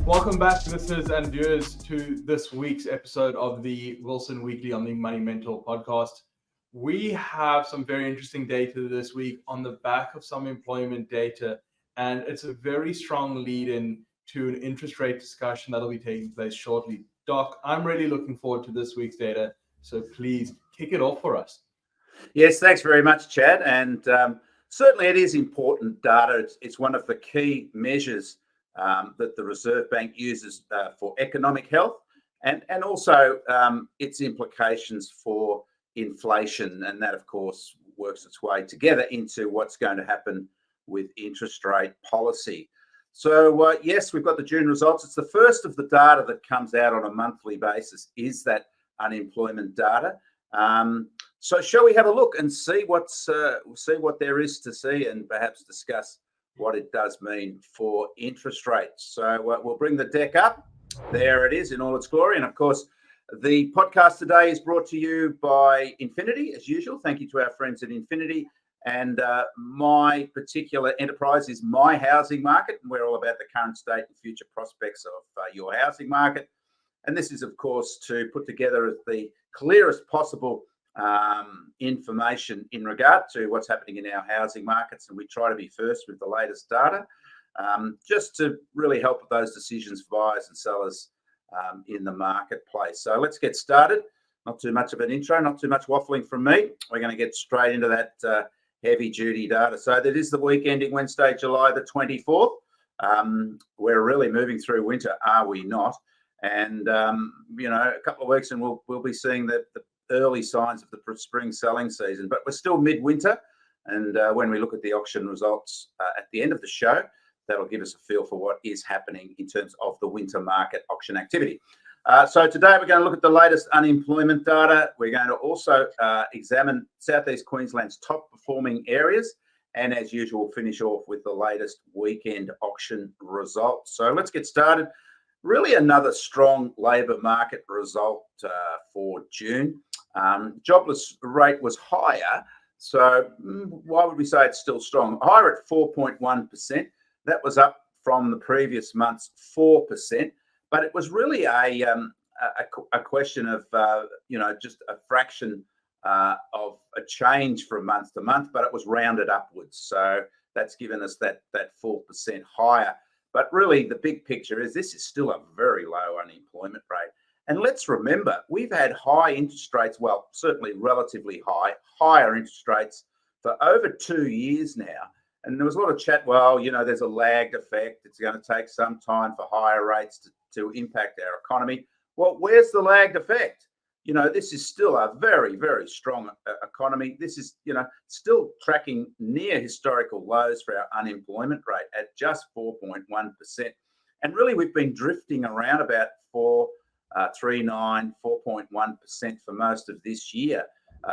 Welcome back, listeners and viewers, to this week's episode of the Wilson Weekly on the Money Mentor podcast. We have some very interesting data this week on the back of some employment data, and it's a very strong lead-in to an interest rate discussion that'll be taking place shortly. Doc, I'm really looking forward to this week's data, so please kick it off for us. Yes, thanks very much, Chad. And certainly it is important data. It's one of the key measures that the Reserve Bank uses for economic health and also its implications for inflation. And that, of course, works its way together into what's going to happen with interest rate policy. So, yes, we've got the June results. It's the first of the data that comes out on a monthly basis, is that unemployment data. So shall we have a look and see what there is to see and perhaps discuss what it does mean for interest rates. So we'll bring the deck up. There it is in all its glory. And of course, the podcast today is brought to you by Infinity, as usual. Thank you to our friends at Infinity. And my particular enterprise is My Housing Market. And we're all about the current state and future prospects of your housing market. And this is, of course, to put together the clearest possible information in regard to what's happening in our housing markets, and we try to be first with the latest data, just to really help with those decisions for buyers and sellers in the marketplace. So let's get started. Not too much of an intro, not too much waffling from me. We're going to get straight into that heavy-duty data. So that is the week ending Wednesday, July the 24th. We're really moving through winter, are we not? And a couple of weeks and we'll be seeing the early signs of the spring selling season, but we're still midwinter. And when we look at the auction results at the end of the show, that'll give us a feel for what is happening in terms of the winter market auction activity. So today we're going to look at the latest unemployment data. We're going to also examine Southeast Queensland's top performing areas. And as usual, finish off with the latest weekend auction results. So let's get started. Really another strong labour market result for June. Jobless rate was higher. So why would we say it's still strong? Higher at 4.1%. That was up from the previous month's 4%. But it was really a question of, just a fraction of a change from month to month, but it was rounded upwards. So that's given us that 4% higher. But really, the big picture is this is still a very low unemployment rate. And let's remember, we've had high interest rates, well, certainly relatively higher interest rates for over 2 years now. And there was a lot of chat, well, there's a lagged effect. It's going to take some time for higher rates to impact our economy. Well, where's the lagged effect? This is still a very, very strong economy. This is, still tracking near historical lows for our unemployment rate at just 4.1%. And really, we've been drifting around about 4.1% for most of this year.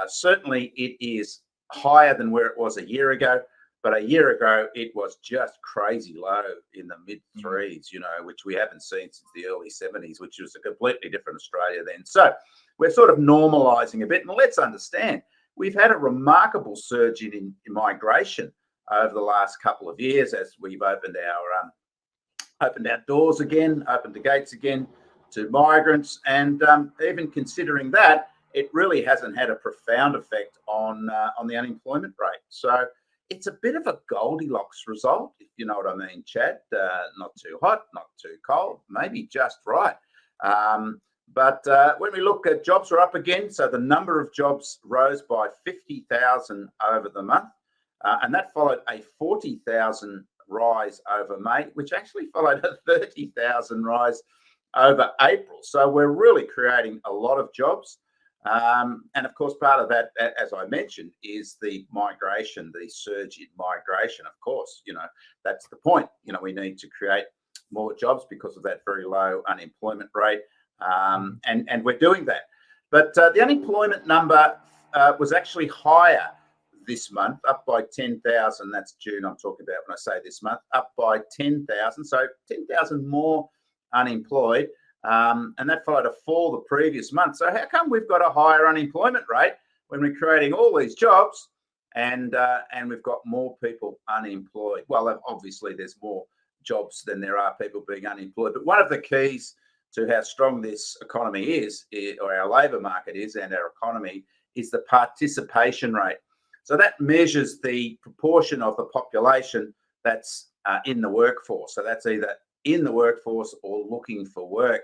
Certainly, it is higher than where it was a year ago. But a year ago, it was just crazy low in the mid threes, which we haven't seen since the early 70s, which was a completely different Australia then. So we're sort of normalising a bit. And let's understand, we've had a remarkable surge in migration over the last couple of years as we've opened our doors again, opened the gates again to migrants. And even considering that, it really hasn't had a profound effect on the unemployment rate. So it's a bit of a Goldilocks result, if you know what I mean, Chad. Not too hot, not too cold, maybe just right. But when we look at jobs are up again, so the number of jobs rose by 50,000 over the month, and that followed a 40,000 rise over May, which actually followed a 30,000 rise over April. So we're really creating a lot of jobs. And of course, part of that, as I mentioned, is the migration, the surge in migration. Of course, that's the point. We need to create more jobs because of that very low unemployment rate. And we're doing that. But the unemployment number was actually higher this month, up by 10,000. That's June I'm talking about when I say this month, up by 10,000. So 10,000 more unemployed. And that followed a fall the previous month. So how come we've got a higher unemployment rate when we're creating all these jobs and we've got more people unemployed? Well, obviously there's more jobs than there are people being unemployed. But one of the keys to how strong this economy is, or our labour market is, and our economy, is the participation rate. So that measures the proportion of the population that's in the workforce. So that's either in the workforce or looking for work.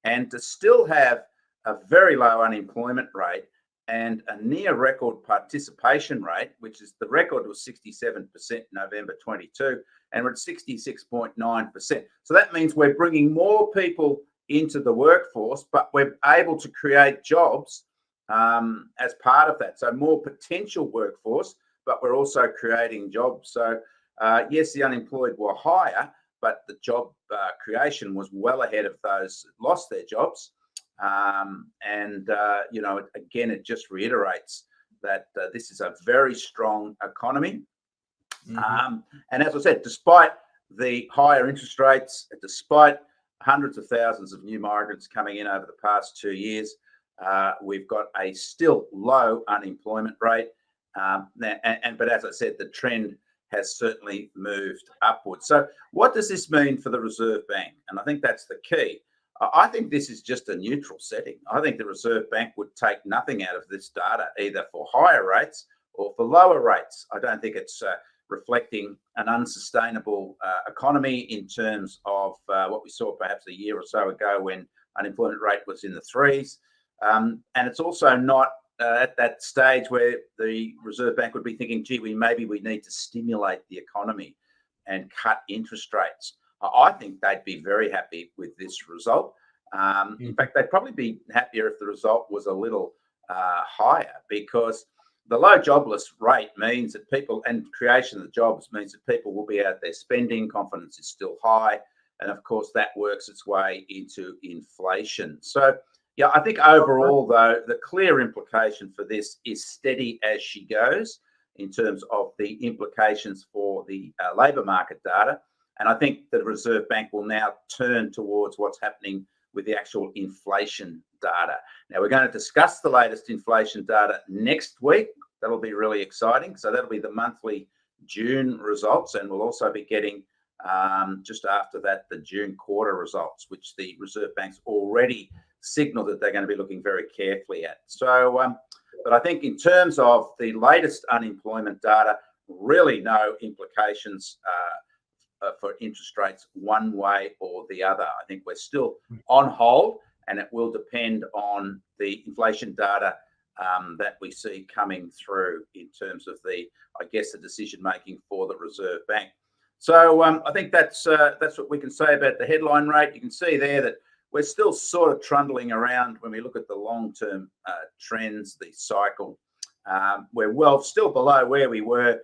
And to still have a very low unemployment rate and a near record participation rate, which is the record was 67% in November 22, and we're at 66.9%. So that means we're bringing more people into the workforce, but we're able to create jobs as part of that. So more potential workforce, but we're also creating jobs. So yes, the unemployed were higher, but the job creation was well ahead of those that lost their jobs. You know, again, it just reiterates that this is a very strong economy. And as I said, despite the higher interest rates, despite hundreds of thousands of new migrants coming in over the past 2 years, we've got a still low unemployment rate. But as I said, the trend has certainly moved upwards. So what does this mean for the Reserve Bank? And I think that's the key. I think this is just a neutral setting. I think the Reserve Bank would take nothing out of this data, either for higher rates or for lower rates. I don't think it's reflecting an unsustainable economy in terms of what we saw perhaps a year or so ago when unemployment rate was in the threes. And it's also not at that stage where the Reserve Bank would be thinking, gee, maybe we need to stimulate the economy and cut interest rates. I think they'd be very happy with this result. In fact, they'd probably be happier if the result was a little higher, because the low jobless rate means that people, and creation of jobs means that people will be out there spending, confidence is still high, and of course that works its way into inflation. So yeah, I think overall though, the clear implication for this is steady as she goes in terms of the implications for the labour market data. And I think the Reserve Bank will now turn towards what's happening with the actual inflation data. Now, we're going to discuss the latest inflation data next week. That'll be really exciting. So that'll be the monthly June results, and we'll also be getting just after that the June quarter results, which the Reserve Bank's already signaled that they're going to be looking very carefully at. So, but I think in terms of the latest unemployment data, really no implications for interest rates one way or the other. I think we're still on hold, and it will depend on the inflation data that we see coming through in terms of the, I guess, the decision making for the Reserve Bank. So I think that's what we can say about the headline rate. You can see there that we're still sort of trundling around when we look at the long-term trends, the cycle. We're still below where we were,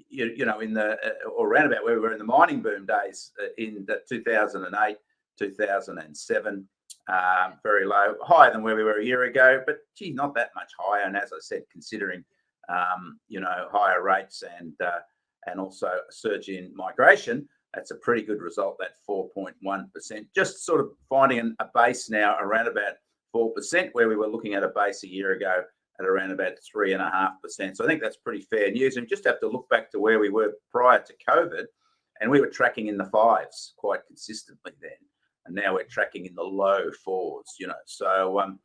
you know, in the or around about where we were in the mining boom days in 2008, 2007. Very low, higher than where we were a year ago, but gee, not that much higher. And as I said, considering you know, higher rates and also a surge in migration, that's a pretty good result, that 4.1%. Just sort of finding a base now around about 4%, where we were looking at a base a year ago at around about 3.5%. So I think that's pretty fair news. And we just have to look back to where we were prior to COVID, and we were tracking in the fives quite consistently then. And now we're tracking in the low fours, you know. So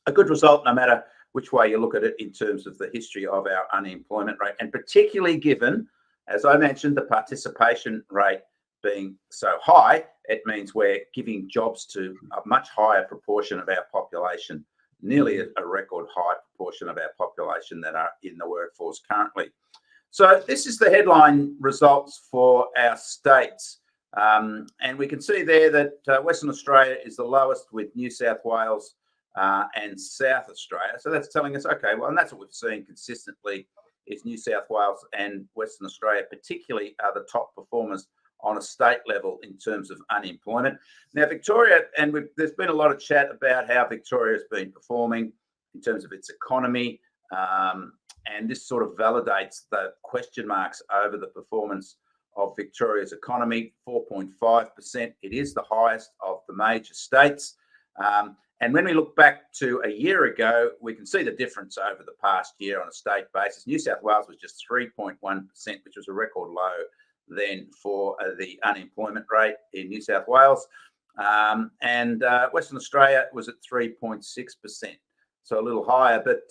a good result no matter which way you look at it in terms of the history of our unemployment rate, and particularly given, as I mentioned, the participation rate being so high, it means we're giving jobs to a much higher proportion of our population, nearly a record high proportion of our population that are in the workforce currently. So this is the headline results for our states. And we can see there that Western Australia is the lowest, with New South Wales and South Australia. So that's telling us, okay, well, and that's what we've seen consistently, is New South Wales and Western Australia particularly are the top performers on a state level in terms of unemployment. Now, Victoria, and there's been a lot of chat about how Victoria has been performing in terms of its economy, and this sort of validates the question marks over the performance of Victoria's economy. 4.5%. It is the highest of the major states. And when we look back to a year ago, we can see the difference over the past year on a state basis. New South Wales was just 3.1%, which was a record low than for the unemployment rate in New South Wales. And Western Australia was at 3.6%, so a little higher. But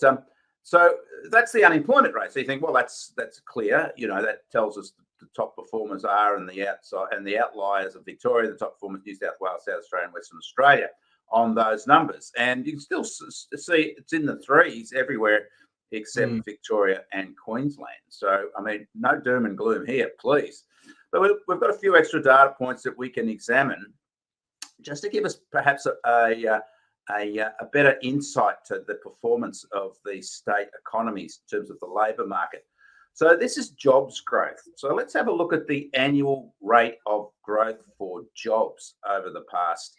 so that's the unemployment rate. So you think, well, that's clear. That tells us the top performers are, and the outside and the outliers of Victoria, the top performers New South Wales, South Australia, and Western Australia on those numbers. And you can still see it's in the threes everywhere except Victoria and Queensland. So, I mean, no doom and gloom here, please. But we've got a few extra data points that we can examine just to give us perhaps a better insight to the performance of the state economies in terms of the labour market. So this is jobs growth. So let's have a look at the annual rate of growth for jobs over the past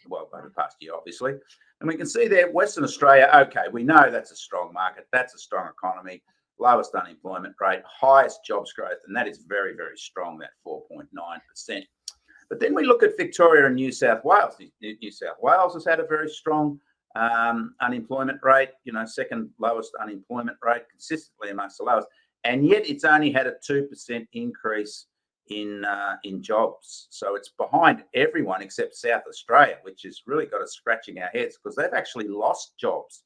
year, obviously. And we can see there, Western Australia, okay, we know that's a strong market, that's a strong economy, lowest unemployment rate, highest jobs growth, and that is very, very strong, that 4.9%. But then we look at Victoria and New South Wales. New South Wales has had a very strong unemployment rate, second lowest unemployment rate, consistently amongst the lowest. And yet it's only had a 2% increase in jobs. So it's behind everyone except South Australia, which has really got us scratching our heads because they've actually lost jobs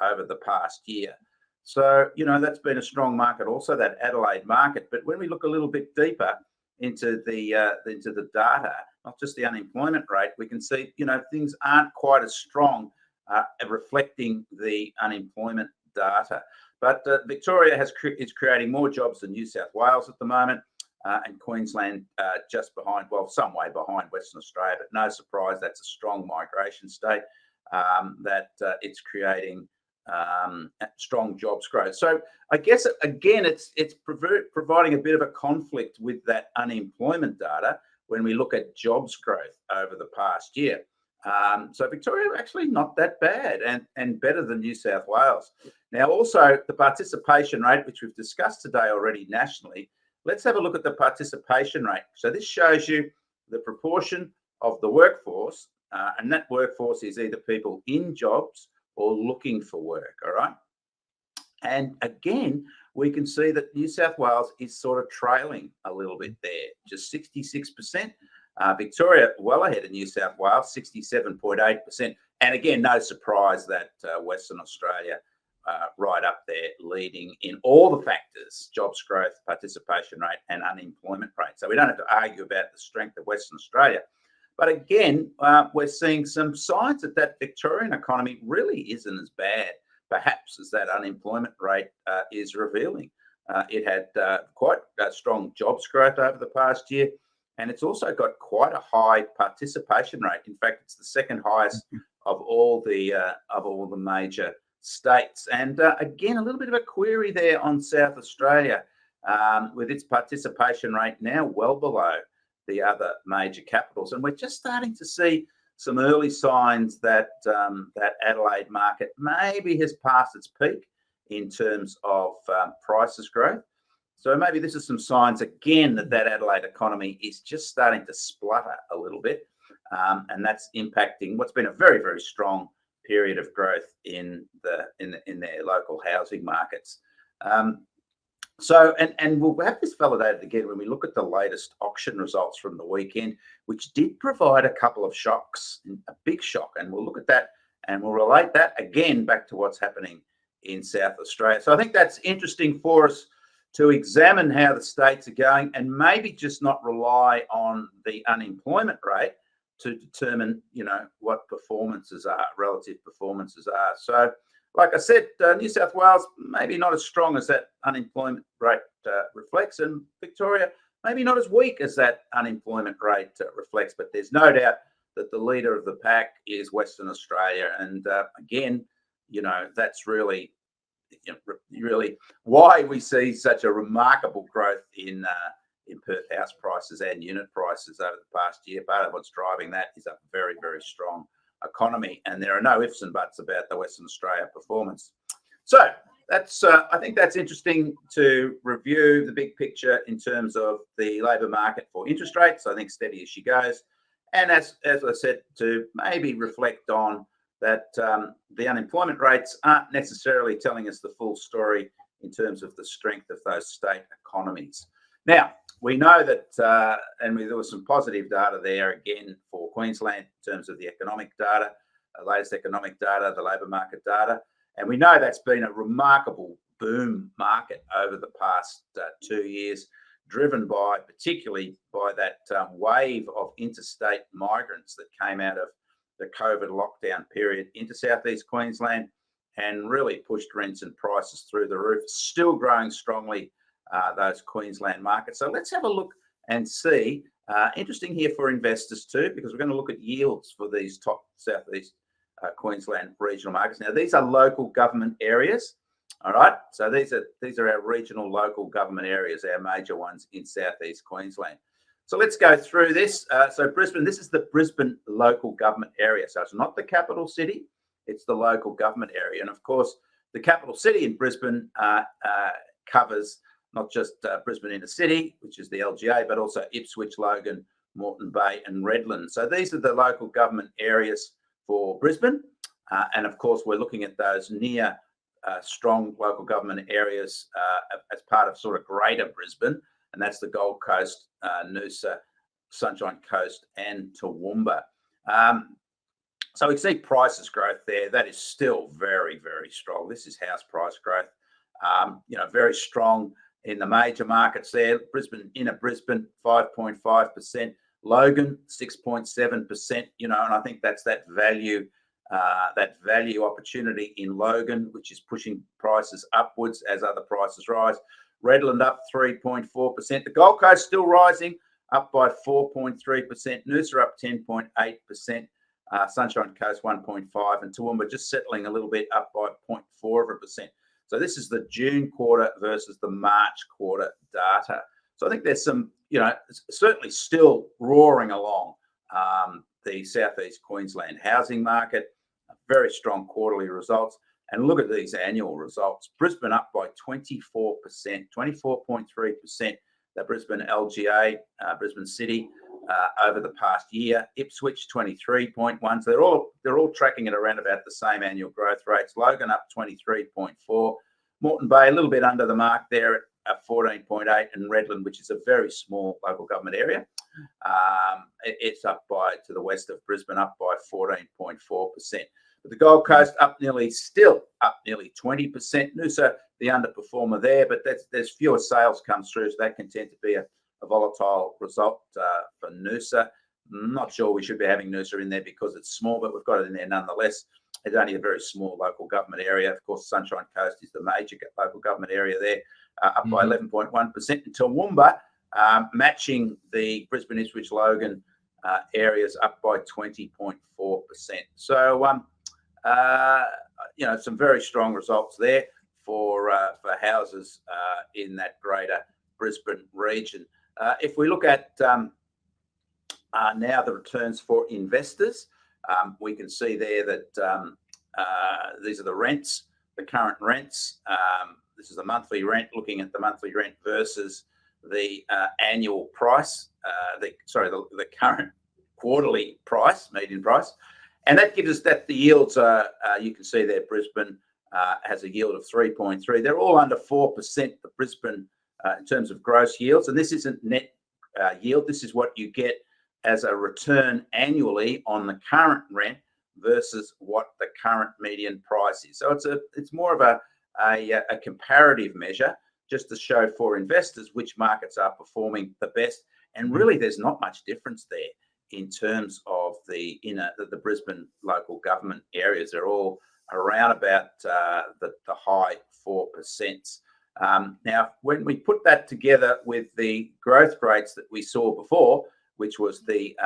over the past year. So, that's been a strong market also, that Adelaide market. But when we look a little bit deeper into the data, not just the unemployment rate, we can see, things aren't quite as strong reflecting the unemployment data. But Victoria is creating more jobs than New South Wales at the moment, and Queensland just behind, some way behind Western Australia. But no surprise, that's a strong migration state that it's creating strong jobs growth. So I guess, again, it's providing a bit of a conflict with that unemployment data when we look at jobs growth over the past year. So Victoria actually not that bad and better than New South Wales. Now, also the participation rate, which we've discussed today already nationally, let's have a look at the participation rate. So this shows you the proportion of the workforce, and that workforce is either people in jobs or looking for work, all right? And again, we can see that New South Wales is sort of trailing a little bit there, just 66%. Victoria well ahead of New South Wales, 67.8%. And again, no surprise that Western Australia right up there leading in all the factors: jobs growth, participation rate, and unemployment rate. So we don't have to argue about the strength of Western Australia. But again, we're seeing some signs that Victorian economy really isn't as bad, perhaps, as that unemployment rate is revealing. It had quite strong jobs growth over the past year, and it's also got quite a high participation rate. In fact, it's the second highest of all the major states. And again, a little bit of a query there on South Australia, with its participation rate now well below the other major capitals. And we're just starting to see some early signs that that Adelaide market maybe has passed its peak in terms of prices growth. So maybe this is some signs again that Adelaide economy is just starting to splutter a little bit, and that's impacting what's been a very, very strong period of growth in their local housing markets. So we'll have this validated again when we look at the latest auction results from the weekend, which did provide a couple of shocks, a big shock, and we'll look at that and we'll relate that again back to what's happening in South Australia. So I think that's interesting for us to examine how the states are going and maybe just not rely on the unemployment rate to determine, what performances are, relative performances are. So, like I said, New South Wales maybe not as strong as that unemployment rate reflects, and Victoria maybe not as weak as that unemployment rate reflects. But there's no doubt that the leader of the pack is Western Australia, and again, that's really why we see such a remarkable growth in Perth house prices and unit prices over the past year. Part of what's driving that is a very, very strong economy, and there are no ifs and buts about the Western Australia performance. So that's I think that's interesting to review the big picture in terms of the labour market for interest rates. I think steady as she goes, and as I said, to maybe reflect on that the unemployment rates aren't necessarily telling us the full story in terms of the strength of those state economies. Now, we know that, there was some positive data there again for Queensland in terms of the economic data, latest economic data, the labour market data. And we know that's been a remarkable boom market over the past 2 years, driven particularly by that wave of interstate migrants that came out of the COVID lockdown period into southeast Queensland and really pushed rents and prices through the roof, still growing strongly, those Queensland markets. So let's have a look and see. Interesting here for investors too, because we're going to look at yields for these top southeast Queensland regional markets. Now, these are local government areas. All right, so these are our regional local government areas, our major ones in southeast Queensland. So let's go through this. So Brisbane, this is the Brisbane local government area. So it's not the capital city, it's the local government area. And of course, the capital city in Brisbane covers not just Brisbane inner city, which is the LGA, but also Ipswich, Logan, Moreton Bay and Redland. So these are the local government areas for Brisbane. And of course, we're looking at those near strong local government areas as part of sort of greater Brisbane, and that's the Gold Coast, Noosa, Sunshine Coast and Toowoomba. So we see prices growth there. That is still very, very strong. This is house price growth, very strong in the major markets there. Brisbane, inner Brisbane, 5.5%, Logan, 6.7%, and I think that's that value opportunity in Logan, which is pushing prices upwards as other prices rise. Redland up 3.4%. The Gold Coast still rising, up by 4.3%. Noosa up 10.8%. Sunshine Coast 1.5%, and Toowoomba just settling a little bit, up by 0.4%. So this is the June quarter versus the March quarter data. So I think there's some, certainly still roaring along the southeast Queensland housing market. Very strong quarterly results. And look at these annual results. Brisbane up by 24%, 24.3%. The Brisbane LGA, Brisbane City, over the past year. Ipswich 23.1%. So they're all tracking at around about the same annual growth rates. Logan up 23.4%. Moreton Bay a little bit under the mark there at 14.8%, and Redland, which is a very small local government area, it's up to the west of Brisbane, up by 14.4%. But the Gold Coast still up nearly 20%. Noosa, the underperformer there, but there's fewer sales come through, so that can tend to be a volatile result for Noosa. I'm not sure we should be having Noosa in there because it's small, but we've got it in there nonetheless. It's only a very small local government area. Of course, Sunshine Coast is the major local government area there, up by 11.1%. And Toowoomba, matching the Brisbane, Ipswich, Logan areas, up by 20.4%. So, some very strong results there for houses in that greater Brisbane region. If we look at now the returns for investors, we can see there that these are the rents, the current rents. This is the monthly rent, looking at the monthly rent versus the annual price, the current quarterly price, median price. And that gives us that the yields are, you can see there, Brisbane has a yield of 3.3. They're all under 4%, the Brisbane, in terms of gross yields. And this isn't net yield. This is what you get as a return annually on the current rent versus what the current median price is. So it's more of a comparative measure just to show for investors which markets are performing the best. And really, there's not much difference there in terms of the Brisbane local government areas. They're all around about the high 4%. Now, when we put that together with the growth rates that we saw before, which was the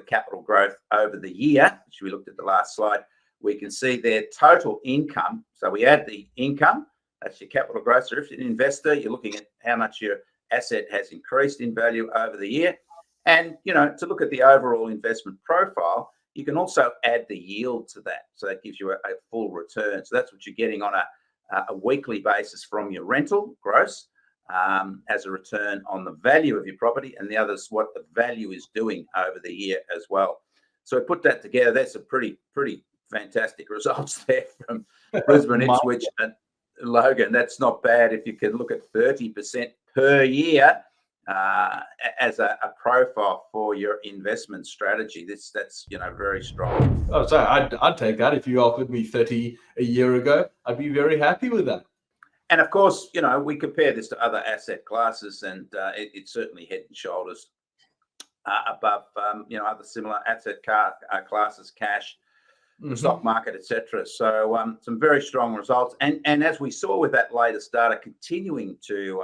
capital growth over the year, which we looked at the last slide, we can see their total income. So we add the income, that's your capital growth. So if you're an investor, you're looking at how much your asset has increased in value over the year. And, to look at the overall investment profile, you can also add the yield to that. So that gives you a full return. So that's what you're getting on a weekly basis from your rental gross as a return on the value of your property, and the other is what the value is doing over the year as well. So we put that together. That's a pretty fantastic results there from Brisbane, Ipswich and Logan. That's not bad if you can look at 30% per year as a profile for your investment strategy. That's very strong. Oh, sorry, I'd take that. If you offered me 30 a year ago, I'd be very happy with that. And of course, we compare this to other asset classes, and it's certainly head and shoulders above other similar asset classes, cash, the stock market, etc. So some very strong results, and as we saw with that latest data, continuing to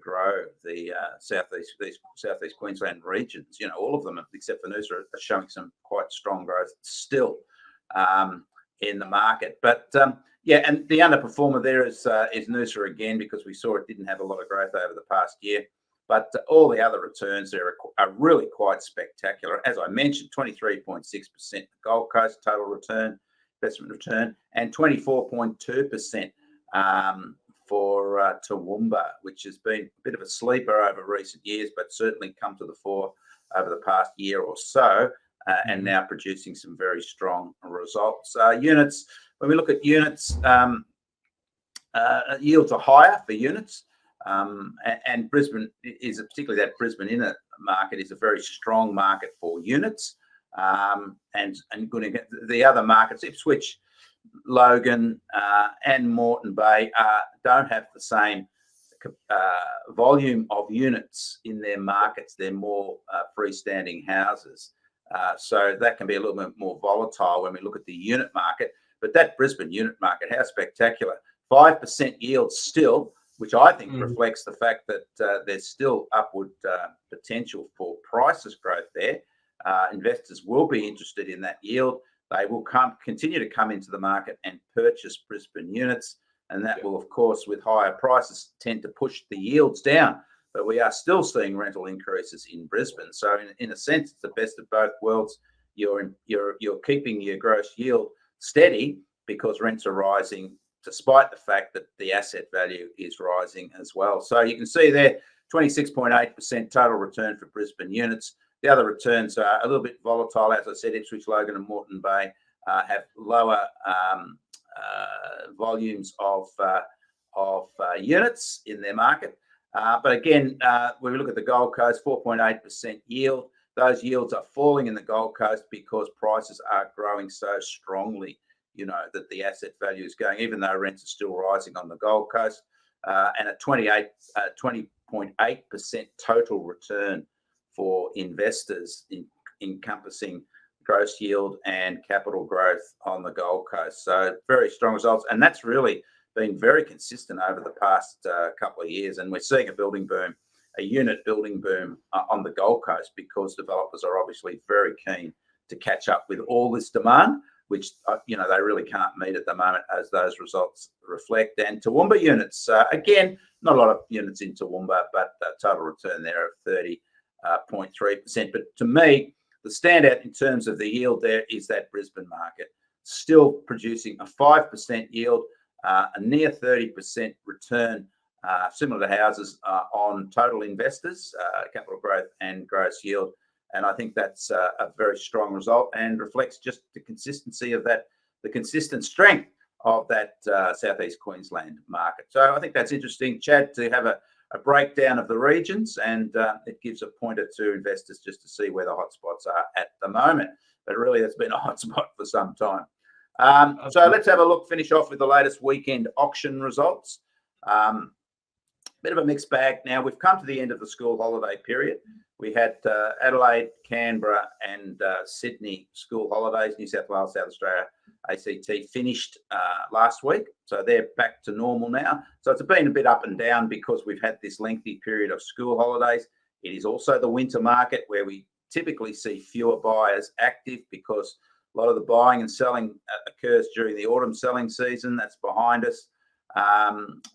grow the southeast Queensland regions. All of them except for Noosa are showing some quite strong growth still in the market. But and the underperformer there is Noosa again, because we saw it didn't have a lot of growth over the past year. But all the other returns there are really quite spectacular. As I mentioned, 23.6% Gold Coast total return, investment return, and 24.2% for Toowoomba, which has been a bit of a sleeper over recent years, but certainly come to the fore over the past year or so, and now producing some very strong results. Units, when we look at units, yields are higher for units. And Brisbane is particularly that Brisbane inner market is a very strong market for units, and good again. The other markets, Ipswich, Logan, and Moreton Bay, don't have the same volume of units in their markets. They're more freestanding houses, so that can be a little bit more volatile when we look at the unit market. But that Brisbane unit market, how spectacular! 5% yield still, which I think reflects the fact that there's still upward potential for prices growth there. Investors will be interested in that yield. They will continue to come into the market and purchase Brisbane units, and that will, of course, with higher prices, tend to push the yields down. But we are still seeing rental increases in Brisbane. So in a sense, it's the best of both worlds. You're keeping your gross yield steady because rents are rising, despite the fact that the asset value is rising as well. So you can see there, 26.8% total return for Brisbane units. The other returns are a little bit volatile. As I said, Ipswich, Logan and Moreton Bay have lower volumes of units in their market. But again, when we look at the Gold Coast, 4.8% yield. Those yields are falling in the Gold Coast because prices are growing so strongly, that the asset value is going, even though rents are still rising on the Gold Coast, and a 20.8% total return for investors, encompassing gross yield and capital growth on the Gold Coast. So very strong results, and that's really been very consistent over the past couple of years. And we're seeing a building boom, a unit building boom on the Gold Coast, because developers are obviously very keen to catch up with all this demand, which they really can't meet at the moment, as those results reflect. And Toowoomba units, again, not a lot of units in Toowoomba, but total return there of 30.3%. But to me, the standout in terms of the yield there is that Brisbane market, still producing a 5% yield, a near 30% return, similar to houses, on total investors, capital growth and gross yield. And I think that's a very strong result, and reflects just the consistency of that, the consistent strength of that southeast Queensland market. So I think that's interesting, Chad, to have a breakdown of the regions, and it gives a pointer to investors just to see where the hotspots are at the moment. But really, that's been a hotspot for some time. So let's have a look, finish off with the latest weekend auction results. Bit of a mixed bag now. We've come to the end of the school holiday period. We had Adelaide, Canberra and Sydney school holidays. New South Wales, South Australia, ACT finished last week. So they're back to normal now. So it's been a bit up and down because we've had this lengthy period of school holidays. It is also the winter market, where we typically see fewer buyers active, because a lot of the buying and selling occurs during the autumn selling season. That's behind us.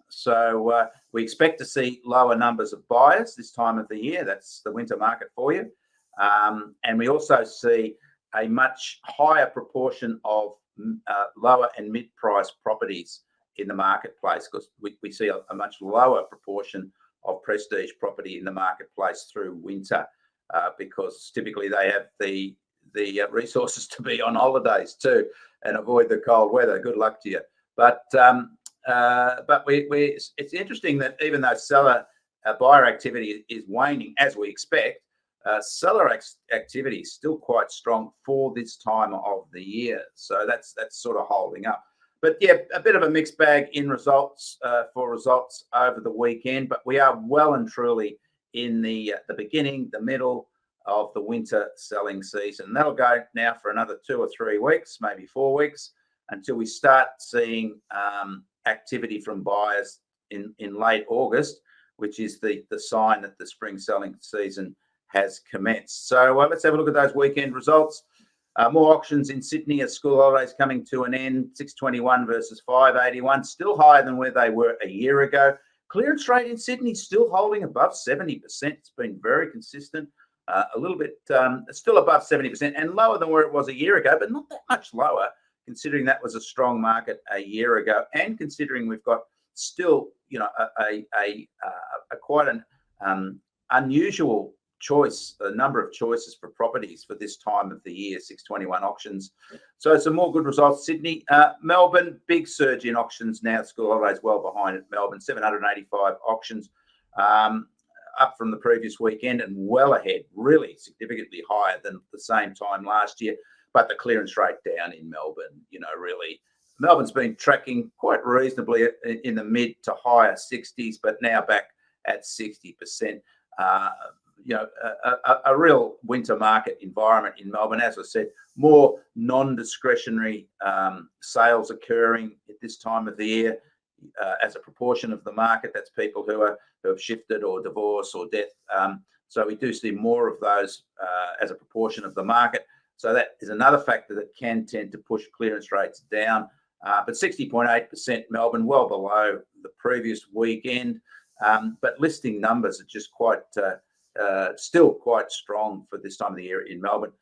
So we expect to see lower numbers of buyers this time of the year. That's the winter market for you. And we also see a much higher proportion of lower and mid-price properties in the marketplace, because we see a much lower proportion of prestige property in the marketplace through winter, because typically they have the resources to be on holidays too and avoid the cold weather. Good luck to you. But it's interesting that even though seller buyer activity is waning as we expect. Seller activity is still quite strong for this time of the year, so that's sort of holding up. But yeah, a bit of a mixed bag in results for results over the weekend, but we are well and truly in the beginning, the middle of the winter selling season. That'll go now for another 2 or 3 weeks, maybe 4 weeks, until we start seeing activity from buyers in late August, which is the sign that the spring selling season has commenced. So let's have a look at those weekend results. More auctions in Sydney as school holidays coming to an end. 621 versus 581, still higher than where they were a year ago. Clearance rate in Sydney still holding above 70%. It's been very consistent. A little bit still above 70% and lower than where it was a year ago, but not that much lower, considering that was a strong market a year ago, and considering we've got still, a quite an unusual choice, a number of choices for properties for this time of the year, 621 auctions. So some more good results. Sydney, Melbourne, big surge in auctions now. School holidays well behind it. Melbourne, 785 auctions, up from the previous weekend and well ahead, really significantly higher than the same time last year. But the clearance rate down in Melbourne, really. Melbourne's been tracking quite reasonably in the mid to higher 60s, but now back at 60%. A real winter market environment in Melbourne. As I said, more non-discretionary sales occurring at this time of the year as a proportion of the market. That's people who have shifted or divorced or death. So we do see more of those as a proportion of the market. So that is another factor that can tend to push clearance rates down. But 60.8% Melbourne, well below the previous weekend. But listing numbers are just quite still quite strong for this time of the year in Melbourne.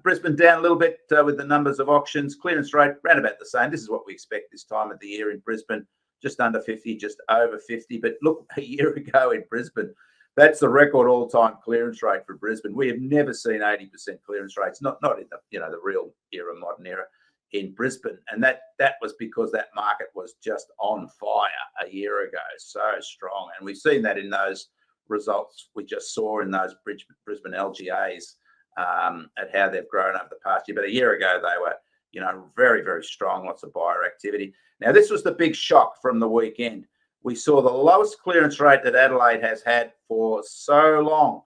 Brisbane down a little bit with the numbers of auctions. Clearance rate around about the same. This is what we expect this time of the year in Brisbane. Just under 50, just over 50. But look, a year ago in Brisbane, that's the record all-time clearance rate for Brisbane. We have never seen 80% clearance rates, not in the real era, modern era in Brisbane. And that was because that market was just on fire a year ago, so strong. And we've seen that in those results we just saw in those Brisbane LGAs at how they've grown over the past year. But a year ago, they were, very, very strong, lots of buyer activity. Now, this was the big shock from the weekend. We saw the lowest clearance rate that Adelaide has had for so long,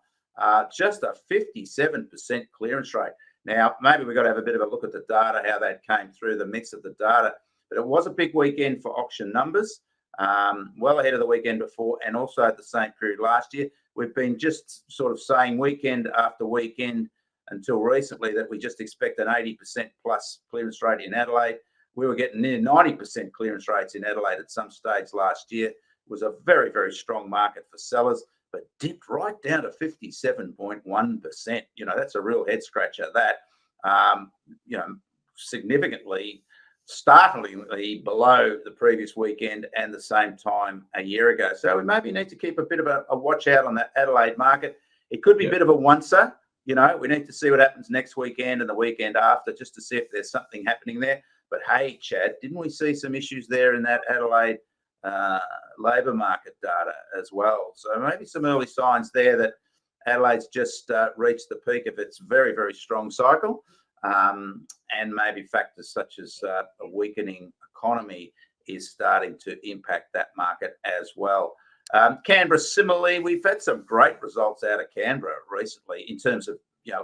just a 57% clearance rate. Now, maybe we've got to have a bit of a look at the data, how that came through, the mix of the data. But it was a big weekend for auction numbers, well ahead of the weekend before and also at the same period last year. We've been just sort of saying weekend after weekend until recently that we just expect an 80% plus clearance rate in Adelaide. We were getting near 90% clearance rates in Adelaide at some stage last year. It was a very, very strong market for sellers, but dipped right down to 57.1%. That's a real head scratcher. That, significantly, startlingly below the previous weekend and the same time a year ago. So we maybe need to keep a bit of a watch out on that Adelaide market. It could be a bit of a oncer. We need to see what happens next weekend and the weekend after just to see if there's something happening there. But hey, Chad, didn't we see some issues there in that Adelaide labour market data as well? So maybe some early signs there that Adelaide's just reached the peak of its very, very strong cycle, and maybe factors such as a weakening economy is starting to impact that market as well. Canberra, similarly, we've had some great results out of Canberra recently in terms of,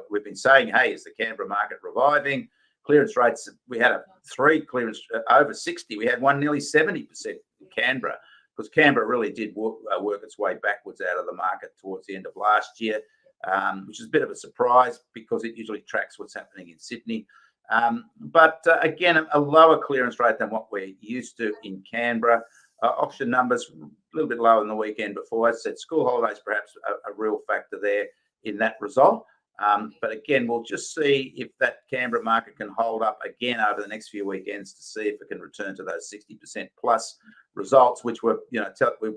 we've been saying, hey, is the Canberra market reviving? Clearance rates, we had 3 clearance over 60. We had one nearly 70% in Canberra, because Canberra really did work its way backwards out of the market towards the end of last year, which is a bit of a surprise because it usually tracks what's happening in Sydney. But again, a lower clearance rate than what we're used to in Canberra. Auction numbers a little bit lower than the weekend before. As I said, school holidays perhaps a real factor there in that result. But again, we'll just see if that Canberra market can hold up again over the next few weekends to see if it can return to those 60% plus results, which were,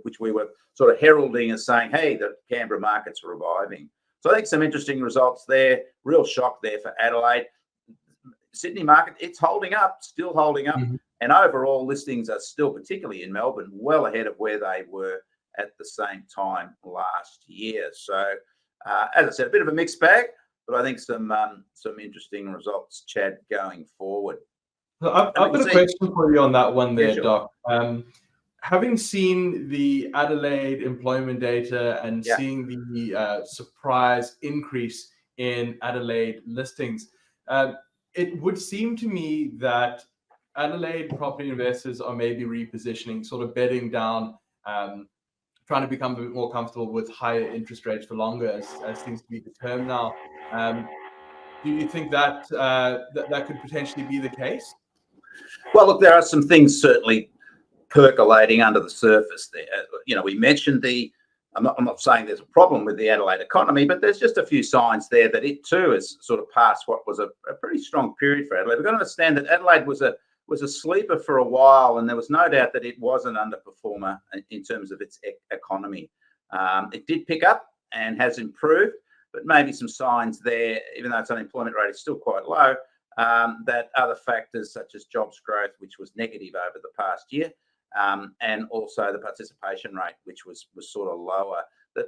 which we were sort of heralding as saying, hey, the Canberra market's reviving. So I think some interesting results there. Real shock there for Adelaide. Sydney market, it's holding up, still holding up. Mm-hmm. And overall listings are still, particularly in Melbourne, well ahead of where they were at the same time last year. So, as I said, a bit of a mixed bag, but I think some interesting results, Chad, going forward. So I've got a question for you on that one there, sure. Doc. Having seen the Adelaide employment data and seeing the surprise increase in Adelaide listings, it would seem to me that Adelaide property investors are maybe repositioning, sort of bedding down, trying to become a bit more comfortable with higher interest rates for longer, as seems to be the term now. Do you think that that could potentially be the case? Well, look, there are some things certainly percolating under the surface there. We mentioned I'm not saying there's a problem with the Adelaide economy, but there's just a few signs there that it too has sort of passed what was a pretty strong period for Adelaide. We've got to understand that Adelaide was a sleeper for a while, and there was no doubt that it was an underperformer in terms of its economy. It did pick up and has improved, but maybe some signs there, even though its unemployment rate is still quite low, that other factors such as jobs growth, which was negative over the past year, and also the participation rate, which was sort of lower,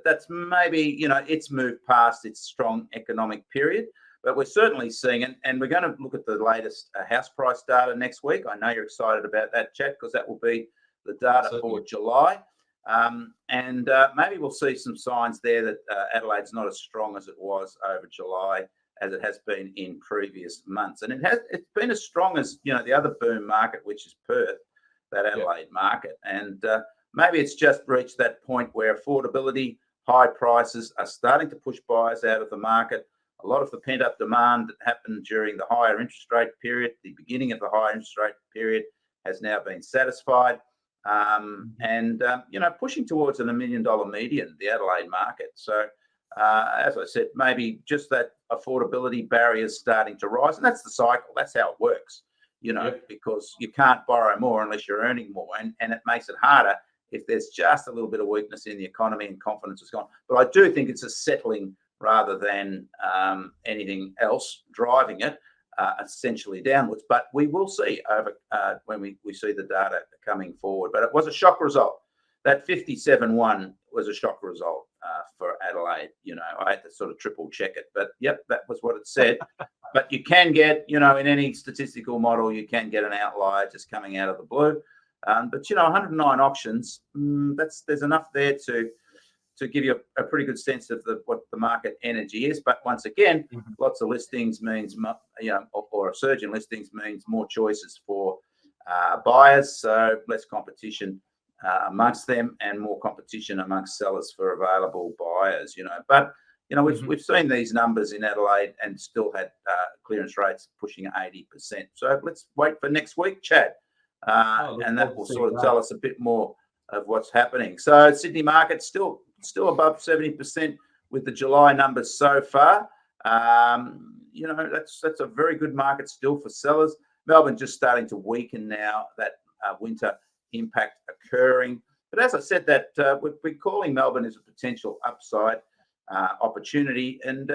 that's maybe, it's moved past its strong economic period. But we're certainly seeing, and we're going to look at the latest house price data next week. I know you're excited about that, Chat, because that will be the data for July. And maybe we'll see some signs there that Adelaide's not as strong as it was over July as it has been in previous months. And it's been as strong as, the other boom market, which is Perth, that Adelaide market. And maybe it's just reached that point where affordability, high prices are starting to push buyers out of the market. A lot of the pent-up demand that happened during the higher interest rate period, the beginning of the higher interest rate period, has now been satisfied. And pushing towards an $1 million median, the Adelaide market. So, as I said, maybe just that affordability barrier is starting to rise. And that's the cycle. That's how it works, because you can't borrow more unless you're earning more. And it makes it harder if there's just a little bit of weakness in the economy and confidence has gone. But I do think it's a settling rather than anything else driving it essentially downwards. But we will see over when we see the data coming forward. But it was a shock result. That 57.1 was a shock result for Adelaide. I had to sort of triple check it. But, yep, that was what it said. But you can get, in any statistical model, you can get an outlier just coming out of the blue. But 109 auctions, there's enough there to give you a pretty good sense of what the market energy is. But once again, lots of listings means, or a surge in listings means more choices for buyers, so less competition amongst them and more competition amongst sellers for available buyers, But, we've seen these numbers in Adelaide and still had clearance rates pushing 80%. So let's wait for next week, Chad, and that will sort of tell us a bit more of what's happening. So Sydney market still above 70% with the July numbers so far. That's a very good market still for sellers. Melbourne just starting to weaken now, that winter impact occurring. But as I said, that we're calling Melbourne as a potential upside opportunity. And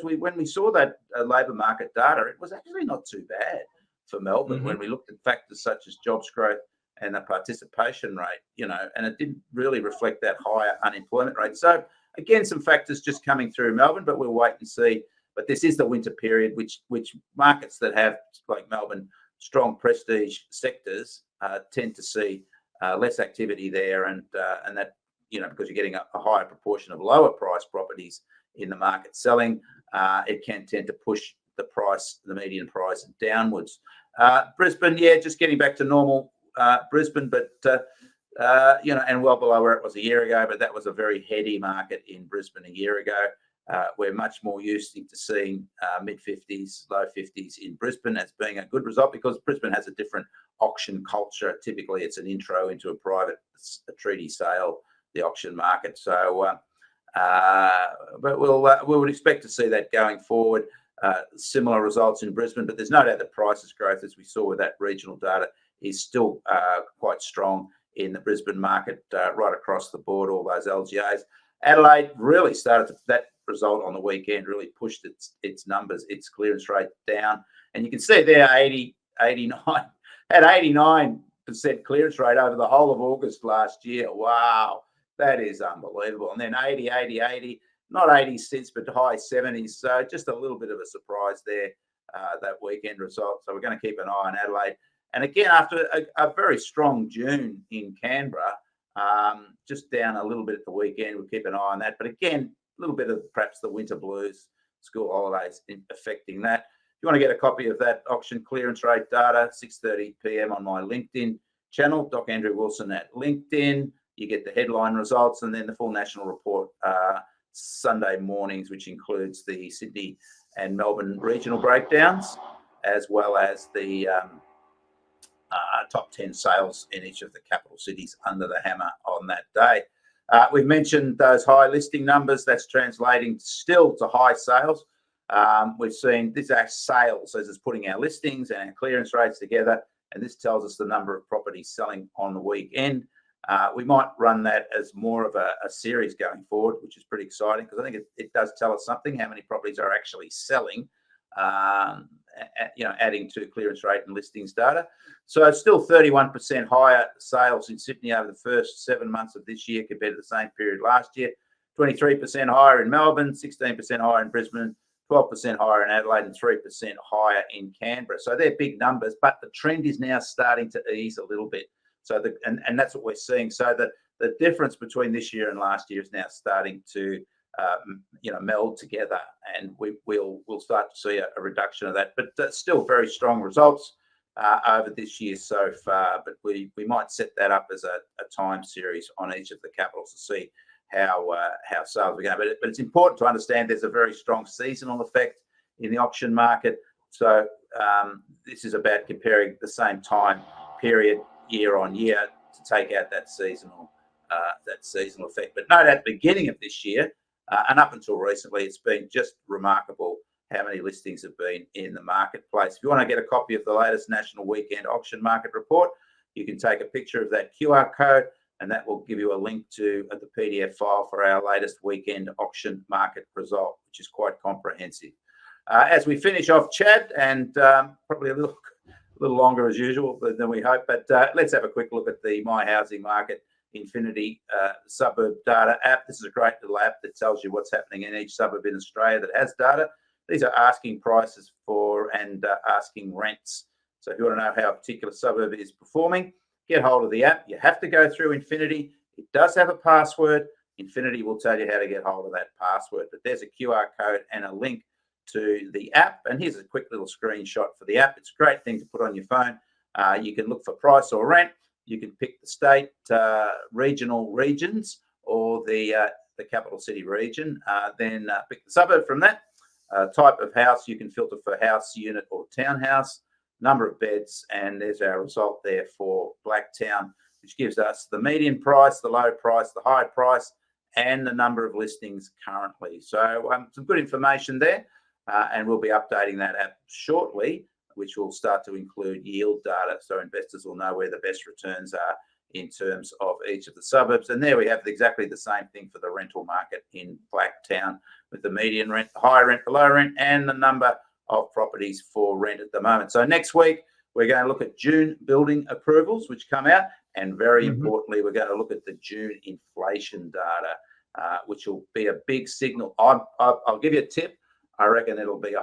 when we saw that labour market data, it was actually not too bad for Melbourne when we looked at factors such as jobs growth and the participation rate, and it didn't really reflect that higher unemployment rate. So again, some factors just coming through Melbourne, but we'll wait and see. But this is the winter period, which markets that have, like Melbourne, strong prestige sectors tend to see less activity there, and that because you're getting a higher proportion of lower price properties in the market selling, it can tend to push the median price downwards. Brisbane, just getting back to normal. Brisbane, but and well below where it was a year ago. But that was a very heady market in Brisbane a year ago. We're much more used to seeing mid-50s, low 50s in Brisbane as being a good result, because Brisbane has a different auction culture. Typically, it's an intro into a treaty sale, the auction market. So, but we would expect to see that going forward. Similar results in Brisbane, but there's no doubt that prices growth, as we saw with that regional data, is still quite strong in the Brisbane market, right across the board, all those LGAs. Adelaide really started that result on the weekend, really pushed its numbers, its clearance rate down. And you can see there 89 had 89% clearance rate over the whole of August last year. Wow. That is unbelievable. And then 80, 80, 80, not 80 cents, but high 70s. So just a little bit of a surprise there, that weekend result. So we're going to keep an eye on Adelaide. And again, after a very strong June in Canberra, just down a little bit at the weekend, we'll keep an eye on that. But again, a little bit of perhaps the winter blues, school holidays affecting that. If you want to get a copy of that auction clearance rate data, 6:30 p.m. on my LinkedIn channel, Doc Andrew Wilson at LinkedIn. You get the headline results and then the full national report Sunday mornings, which includes the Sydney and Melbourne regional breakdowns, as well as the top 10 sales in each of the capital cities under the hammer on that day. We've mentioned those high listing numbers. That's translating still to high sales. We've seen this are sales as it's putting our listings and our clearance rates together, and this tells us the number of properties selling on the weekend. We might run that as more of a series going forward, which is pretty exciting because I think it does tell us something, how many properties are actually selling, adding to clearance rate and listings data. So still 31% higher sales in Sydney over the first 7 months of this year compared to the same period last year. 23% higher in Melbourne, 16% higher in Brisbane, 12% higher in Adelaide, and 3% higher in Canberra. So they're big numbers, but the trend is now starting to ease a little bit. So and that's what we're seeing. So the difference between this year and last year is now starting to meld together, and we'll start to see a reduction of that. But still very strong results over this year so far. But we might set that up as a time series on each of the capitals to see how sales are going. But it's important to understand there's a very strong seasonal effect in the auction market. So this is about comparing the same time period year on year to take out that seasonal effect. But note at the beginning of this year and up until recently, it's been just remarkable how many listings have been in the marketplace. If you want to get a copy of the latest National Weekend Auction Market Report, you can take a picture of that QR code, and that will give you a link to the PDF file for our latest weekend auction market result, which is quite comprehensive. As we finish off, Chad, and probably a little longer as usual than we hope, but let's have a quick look at the My Housing Market Infinity Suburb Data app. This is a great little app that tells you what's happening in each suburb in Australia that has data. These are asking prices for and asking rents. So if you want to know how a particular suburb is performing, get hold of the app. You have to go through Infinity. It does have a password. Infinity will tell you how to get hold of that password, but there's a QR code and a link to the app. And here's a quick little screenshot for the app. It's a great thing to put on your phone. You can look for price or rent. You can pick the state, regional regions, or the capital city region. Then pick the suburb from that. Type of house, you can filter for house, unit, or townhouse. Number of beds, and there's our result there for Blacktown, which gives us the median price, the low price, the high price, and the number of listings currently. So some good information there, and we'll be updating that app shortly, which will start to include yield data, so investors will know where the best returns are in terms of each of the suburbs. And there we have exactly the same thing for the rental market in Blacktown, with the median rent, the high rent, the low rent, and the number of properties for rent at the moment. So next week, we're going to look at June building approvals, which come out. And very importantly, we're going to look at the June inflation data, which will be a big signal. I'll give you a tip. I reckon it'll be,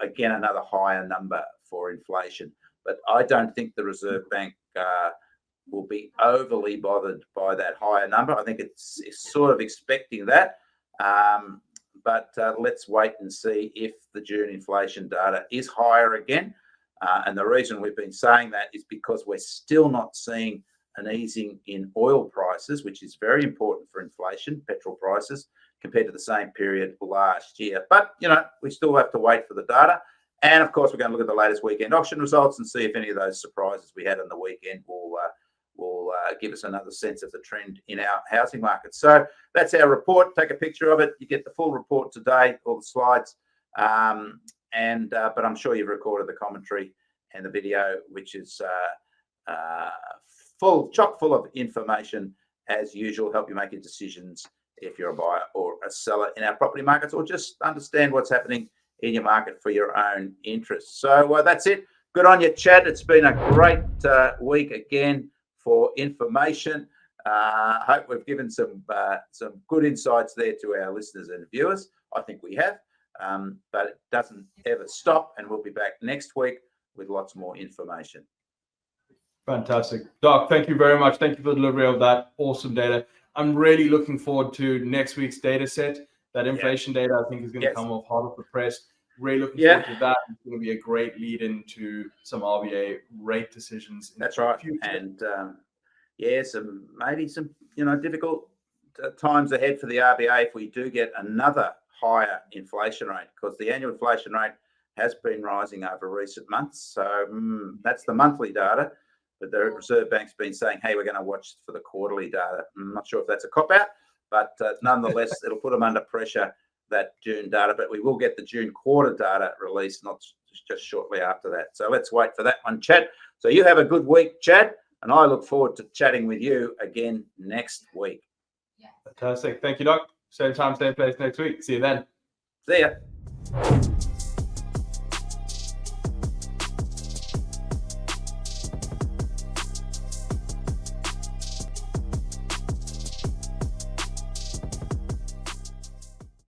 again, another higher number for inflation. But I don't think the Reserve Bank will be overly bothered by that higher number. I think it's sort of expecting that. But let's wait and see if the June inflation data is higher again. And the reason we've been saying that is because we're still not seeing an easing in oil prices, which is very important for inflation, petrol prices, compared to the same period last year. But, we still have to wait for the data. And, of course, we're going to look at the latest weekend auction results and see if any of those surprises we had on the weekend will give us another sense of the trend in our housing market. So that's our report. Take a picture of it. You get the full report today, all the slides. But I'm sure you've recorded the commentary and the video, which is chock full of information as usual, help you make your decisions if you're a buyer or a seller in our property markets, or just understand what's happening in your market for your own interests. So that's it. Good on you, Chad. It's been a great week again for information. Hope we've given some good insights there to our listeners and viewers. I think we have, but it doesn't ever stop, and we'll be back next week with lots more information. Fantastic. Doc, thank you very much. Thank you for the delivery of that awesome data. I'm really looking forward to next week's data set. That inflation data, I think, is going to come off hot off the press. Really looking forward to that. It's going to be a great lead into some RBA rate decisions. That's right. And maybe some difficult times ahead for the RBA if we do get another higher inflation rate, because the annual inflation rate has been rising over recent months. So that's the monthly data. But the Reserve Bank's been saying, hey, we're going to watch for the quarterly data. I'm not sure if that's a cop-out, but nonetheless, it'll put them under pressure, that June data. But we will get the June quarter data released, not just shortly after that. So let's wait for that one, Chad. So you have a good week, Chad, and I look forward to chatting with you again next week. Fantastic. Thank you, Doc. Same time, same place next week. See you then. See ya.